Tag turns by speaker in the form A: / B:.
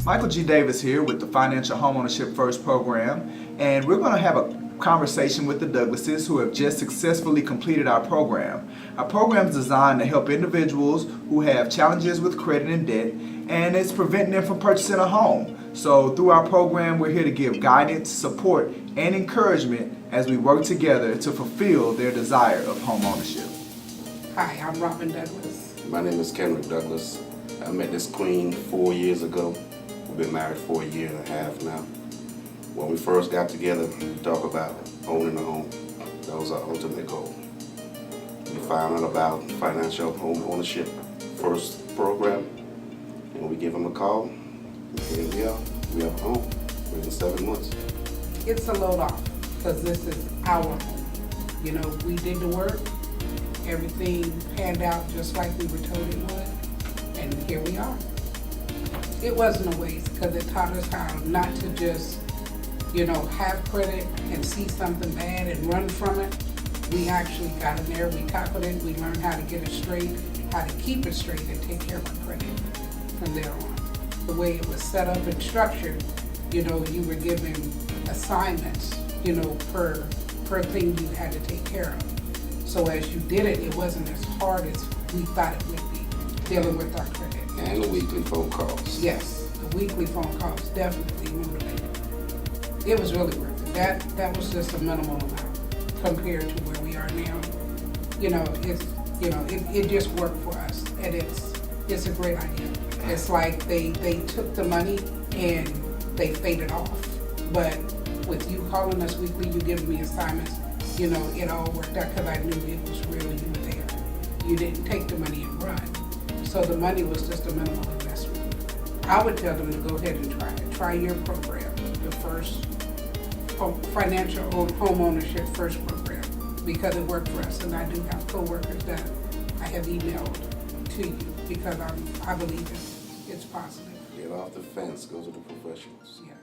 A: Michael G. Davis here with the Financial Homeownership First program, and we're going to have a conversation with the Douglases who have just successfully completed our program. Our program is designed to help individuals who have challenges with credit and debt, and it's preventing them from purchasing a home. So through our program, we're here to give guidance, support, and encouragement as we work together to fulfill their desire of home ownership.
B: Hi, I'm Robin Douglas.
C: My name is Kendrick Douglas. I met this queen 4 years ago. We've been married for a year and a half now. When we first got together, we talked about owning a home. That was our ultimate goal. We found out about Financial Home Ownership First program, and we give them a call. And here we are. We have a home within 7 months.
B: It's a load off because this is our home. You know, we did the work. Everything panned out just like we were told it would, and here we are. It wasn't a waste because it taught us how not to just, have credit and see something bad and run from it. We actually got in there, we tackled it, we learned how to get it straight, how to keep it straight and take care of our credit from there on. The way it was set up and structured, you were given assignments, per thing you had to take care of. So as you did it, it wasn't as hard as we thought it would be, dealing with our credit.
C: And the weekly phone calls.
B: Yes, the weekly phone calls definitely motivated. It was really worth it. That was just a minimal amount compared to where we are now. It just worked for us, and it's a great idea. It's like they took the money and they faded off. But with you calling us weekly, you giving me assignments, it all worked out because I knew it was real, you were there. You didn't take the money and run. So the money was just a minimal investment. I would tell them to go ahead and try it. Try your program, the first Financial Home Ownership First program, because it worked for us. And I do have coworkers that I have emailed to you because I believe it's positive.
C: Get off the fence, go to the professionals.
B: Yeah.